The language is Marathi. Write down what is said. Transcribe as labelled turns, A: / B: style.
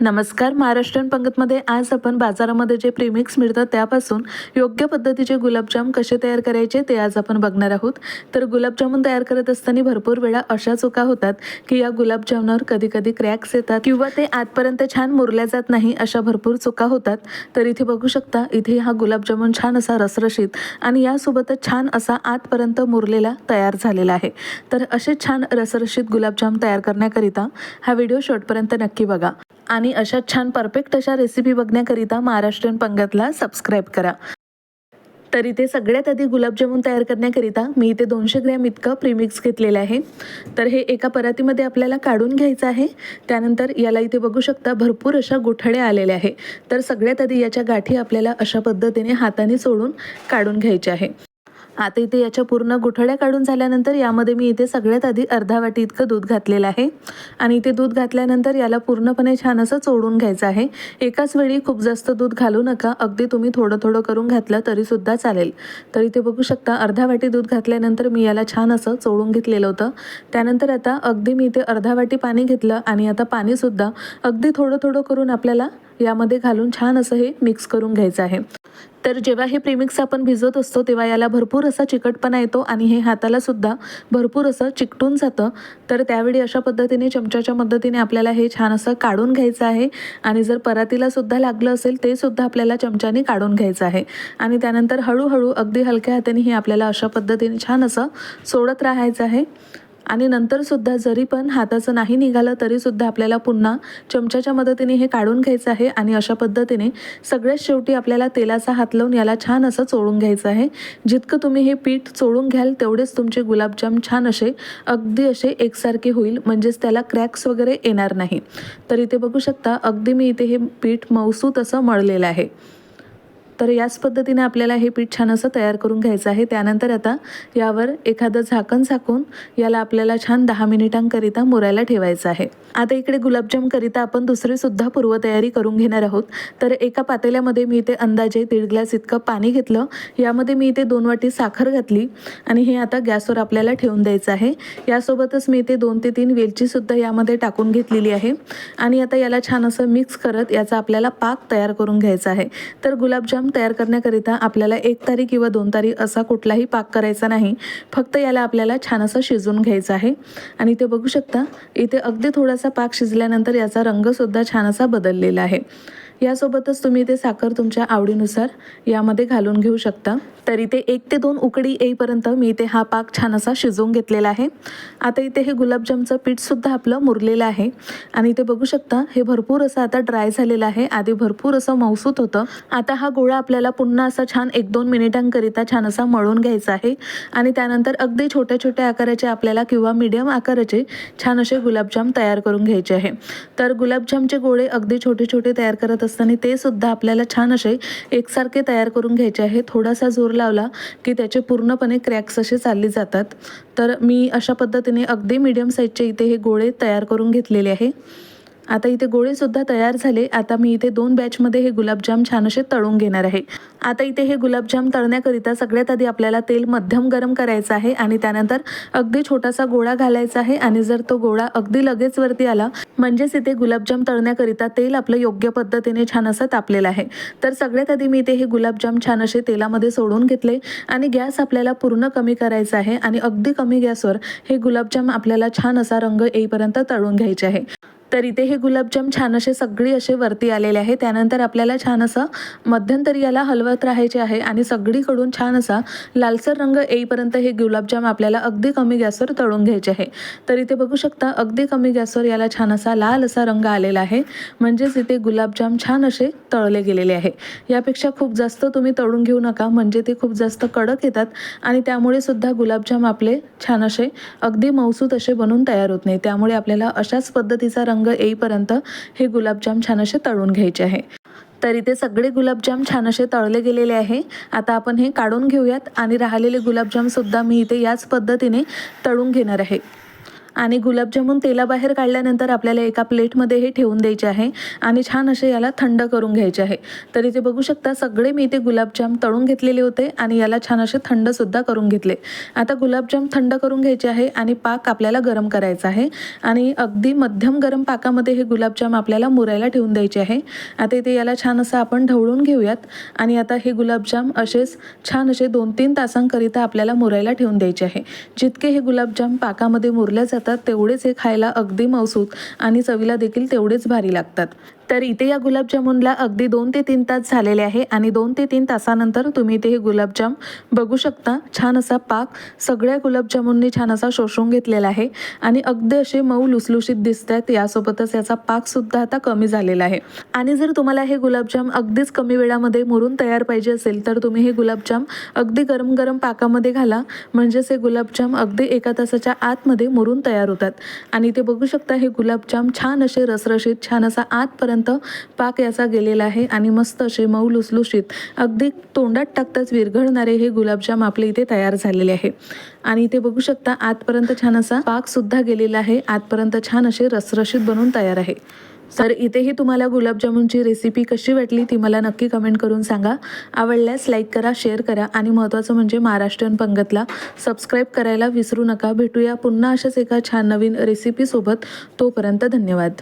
A: नमस्कार. महाराष्ट्रीयन पंगतमध्ये आज आपण बाजारामध्ये जे प्रीमिक्स मिळतात त्यापासून योग्य पद्धतीचे गुलाबजाम कसे तयार करायचे ते आज आपण बघणार आहोत. तर गुलाबजामुन तयार करत असताना भरपूर वेळा अशा चुका होतात की या गुलाबजामुनवर कधी कधी क्रॅक्स येतात किंवा ते आतपर्यंत छान मुरल्या जात नाही, अशा भरपूर चुका होतात. तर इथे बघू शकता, इथे हा गुलाबजामुन छान असा रसरशीत आणि यासोबतच छान असा आतपर्यंत मुरलेला तयार झालेला आहे. तर असे छान रसरशीत गुलाबजाम तयार करण्याकरिता हा व्हिडिओ शेवटपर्यंत नक्की बघा आणि अशा छान परफेक्ट अशा रेसिपी बघण्याकरिता महाराष्ट्रीयन पंगतला सबस्क्राईब करा. तर इथे सगळ्यात आधी गुलाबजामुन तयार करण्याकरिता मी इथे 200 ग्रॅम इतकं प्रीमिक्स घेतलेलं आहे. तर हे एका परातीमध्ये आपल्याला काढून घ्यायचं आहे. त्यानंतर याला इथे बघू शकता भरपूर अशा गुठळ्या आलेल्या आहे. तर सगळ्यात आधी याच्या गाठी आपल्याला अशा पद्धतीने हाताने सोडून काढून घ्यायचे आहे. आता इथे याच्या पूर्ण गुठळ्या काढून झाल्यानंतर यामध्ये मी इथे सगळ्यात आधी अर्धा वाटी इतकं दूध घातलेलं आहे आणि इथे दूध घातल्यानंतर याला पूर्णपणे छान असं चोळून घ्यायचं आहे. एकाच वेळी खूप जास्त दूध घालू नका, अगदी तुम्ही थोडं थोडं करून घातलं तरीसुद्धा चालेल. तर इथे बघू शकता अर्धा वाटी दूध घातल्यानंतर मी याला छान असं चोळून घेतलेलं होतं. त्यानंतर आता अगदी मी इथे अर्धा वाटी पाणी घेतलं आणि आता पाणीसुद्धा अगदी थोडं थोडं करून आपल्याला यामध्ये घालून छान असं हे मिक्स करून घ्यायचं आहे. तर जेव्हा हे प्रीमिक्स आपण भिजवत असतो तेव्हा याला भरपूर असा चिकटपणा येतो आणि हे हाताला सुद्धा भरपूर असं चिकटून जातं. तर त्यावेळी अशा पद्धतीने चमच्याच्या मदतीने आपल्याला हे छान असं काढून घ्यायचं आहे आणि जर परातीला सुद्धा लागलं असेल ते सुद्धा आपल्याला चमच्याने काढून घ्यायचं आहे. आणि त्यानंतर हळूहळू अगदी हलक्या हाताने हे आपल्याला अशा पद्धतीने छान असं सोडत राहायचं आहे. आणि नंतरसुद्धा जरी पण हाताचं नाही निघालं तरीसुद्धा आपल्याला पुन्हा चमच्याच्या मदतीने हे काढून घ्यायचं आहे आणि अशा पद्धतीने सगळ्यात शेवटी आपल्याला तेलाचा हात लावून याला छान असं चोळून घ्यायचं आहे. जितकं तुम्ही हे पीठ चोळून घ्याल तेवढेच तुमचे गुलाबजाम छान असे अगदी असे एकसारखे होईल, म्हणजेच त्याला क्रॅक्स वगैरे येणार नाही. तर इथे बघू शकता अगदी मी इथे हे पीठ मऊसूत असं मळलेलं आहे. तर याच पद्धतीने आपल्याला हे पीठ छान असं तयार करून घ्यायचं आहे. त्यानंतर आता यावर एखादं झाकण झाकून याला आपल्याला छान 10 मिनिटांकरिता मुरायला ठेवायचं आहे. आता इकडे गुलाबजाम करिता आपण दुसरीसुद्धा पूर्वतयारी करून घेणार आहोत. तर एका पातेल्यामध्ये मी इथे अंदाजे 1.5 ग्लास इतकं पाणी घेतलं. यामध्ये मी इथे 2 वाटी साखर घातली आणि हे आता गॅसवर आपल्याला ठेवून द्यायचं आहे. यासोबतच मी इथे 2 ते 3 वेलचीसुद्धा यामध्ये टाकून घेतलेली आहे आणि आता याला छान असं मिक्स करत याचा आपल्याला पाक तयार करून घ्यायचा आहे. तर गुलाबजाम तयार करण्याकरिता आपल्याला 1 तारी किंवा 2 तारी असा कुठलाही पाक करायचा नाही. फक्त याला आपल्याला छान असं शिजवून घ्यायचं आहे. आणि इथे बघू शकता इथे अगदी थोडासा पाक शिजल्यानंतर याचा रंगसुद्धा छान असा बदललेला आहे. यासोबतच तुम्ही इथे साखर तुमच्या आवडीनुसार यामध्ये घालून घेऊ शकता. तर इथे 1 ते 2 उकडी येईपर्यंत मी इथे हा पाक छान असा शिजवून घेतलेला आहे. आता इथे हे गुलाबजामचं पीठसुद्धा आपलं मुरलेलं आहे आणि इथे बघू शकता हे भरपूर असं आता ड्राय झालेलं आहे. आधी भरपूर असं मऊसूत होतं. आता हा गोळा आपल्याला पुन्हा असा छान 1-2 मिनिटांकरिता छान असा मळून घ्यायचा आहे आणि त्यानंतर अगदी छोट्या छोट्या आकाराचे आपल्याला किंवा मीडियम आकाराचे छान असे गुलाबजाम तयार करून घ्यायचे आहे. तर गुलाबजामचे गोळे अगदी छोटे छोटे तयार करत असताना ते सुद्धा आपल्याला छान असे एकसारखे तयार करून घ्यायचे आहे. थोडासा जोर लावला की त्याचे पूर्णपणे क्रॅक्स असे चालले जातात. तर मी अशा पद्धतीने अगदी मीडियम साईजचे इथे हे गोळे तयार करून घेतलेले आहे. आता इथे गोळेसुद्धा तयार झाले. आता मी इथे 2 बॅचमध्ये हे गुलाबजाम छान असे तळून घेणार आहे. आता इथे हे गुलाबजाम तळण्याकरिता सगळ्यात आधी आपल्याला तेल मध्यम गरम करायचं आहे आणि त्यानंतर अगदी छोटासा गोळा घालायचा आहे आणि जर तो गोळा अगदी लगेच वरती आला म्हणजेच इथे गुलाबजाम तळण्याकरिता तेल आपलं योग्य पद्धतीने छान असं तापलेलं आहे. तर सगळ्यात आधी मी इथे हे गुलाबजाम छान असे तेलामध्ये सोडून घेतले आणि गॅस आपल्याला पूर्ण कमी करायचा आहे आणि अगदी कमी गॅसवर हे गुलाबजाम आपल्याला छान असा रंग येईपर्यंत तळून घ्यायचे आहे. तर इथे हे गुलाबजाम छान असे सगळे असे वरती आलेले आहे. त्यानंतर आपल्याला छान असं मध्यंतरी याला हलवत राहायचे आहे आणि सगळीकडून छान असा लालसर रंग येईपर्यंत हे गुलाबजाम आपल्याला अगदी कमी गॅसवर तळून घ्यायचे आहे. तर इथे बघू शकता अगदी कमी गॅसवर याला छान असा लाल असा रंग आलेला आहे, म्हणजेच इथे गुलाबजाम छान असे तळले गेलेले आहे. यापेक्षा खूप जास्त तुम्ही तळून घेऊ नका, म्हणजे ते खूप जास्त कडक येतात आणि त्यामुळे सुद्धा गुलाबजाम आपले छान असे अगदी मऊसूत असे बनून तयार होत नाही. त्यामुळे आपल्याला अशाच पद्धतीचा रंग येईपर्यंत हे गुलाबजाम छान असे तळून घ्यायचे आहे. तर इथे सगळे गुलाबजाम छान असे तळले गेलेले आहे. आता आपण हे काढून घेऊयात आणि राहिलेले गुलाबजाम सुद्धा मी इथे याच पद्धतीने तळून घेणार आहे. आणि गुलाबजामुन तेलाबाहेर काढल्यानंतर आपल्याला एका प्लेटमध्ये हे ठेवून द्यायचे आहे आणि छान असे याला थंड करून घ्यायचे आहे। तर इथे बघू शकता सगळे मी इथे गुलाबजाम तळून घेतलेले होते आणि याला छान असे थंडसुद्धा करून घेतले। आता गुलाबजाम थंड करून घ्यायचे आहे आणि पाक आपल्याला गरम करायचा आहे आणि अगदी मध्यम गरम पाकामध्ये हे गुलाबजाम आपल्याला मुरायला ठेवून द्यायचे आहे। आता इथे याला छान असं आपण ढवळून घेऊयात आणि आता हे गुलाबजाम असेच छान असे 2-3 तासांकरिता आपल्याला मुरायला ठेवून द्यायचे आहे। जितके हे गुलाबजाम पाकामध्ये मुरले जातात तेवढेच हे खायला अगदी मौसूद आणि चवीला देखील तेवढेच भारी लागतात। तर इथे या गुलाबजामुनला अगदी 2 ते 3 तास झालेले आहे आणि 2 ते 3 तासानंतर तुम्ही इथे हे गुलाबजाम बघू शकता। छान असा पाक सगळ्या गुलाबजामुननी छान असा शोषून घेतलेला आहे आणि अगदी असे मऊ लुसलुशीत दिसत आहेत। यासोबतच याचा पाकसुद्धा आता कमी झालेला आहे आणि जर तुम्हाला हे गुलाबजाम अगदीच कमी वेळामध्ये मुरून तयार पाहिजे असेल तर तुम्ही हे गुलाबजाम अगदी गरम गरम पाकामध्ये घाला, म्हणजेच हे गुलाबजाम अगदी 1 तासाच्या आतमध्ये मुरून तयार होतात। आणि इथे बघू शकता हे गुलाबजाम छान असे रसरशीत छान असा आतपर्यंत पाक याचा गेलेला आहे आणि मस्त असे मऊ लुसलुशीत अगदी तोंडात टाकताच विरघळणारे हे गुलाबजाम आपले इथे तयार झालेले आहे। आणि इथे बघू शकता आतपर्यंत छान असा पाक सुद्धा गेलेला आहे, आतपर्यंत छान असे रसरशीत बनून तयार आहे। तर इथेही तुम्हाला गुलाबजामुनची रेसिपी कशी वाटली ती मला नक्की कमेंट करून सांगा। आवडल्यास लाईक करा, शेअर करा आणि महत्त्वाचं म्हणजे महाराष्ट्रीयन पंगतला सबस्क्राईब करायला विसरू नका। भेटूया पुन्हा अशाच एका छान नवीन रेसिपीसोबत, तोपर्यंत धन्यवाद।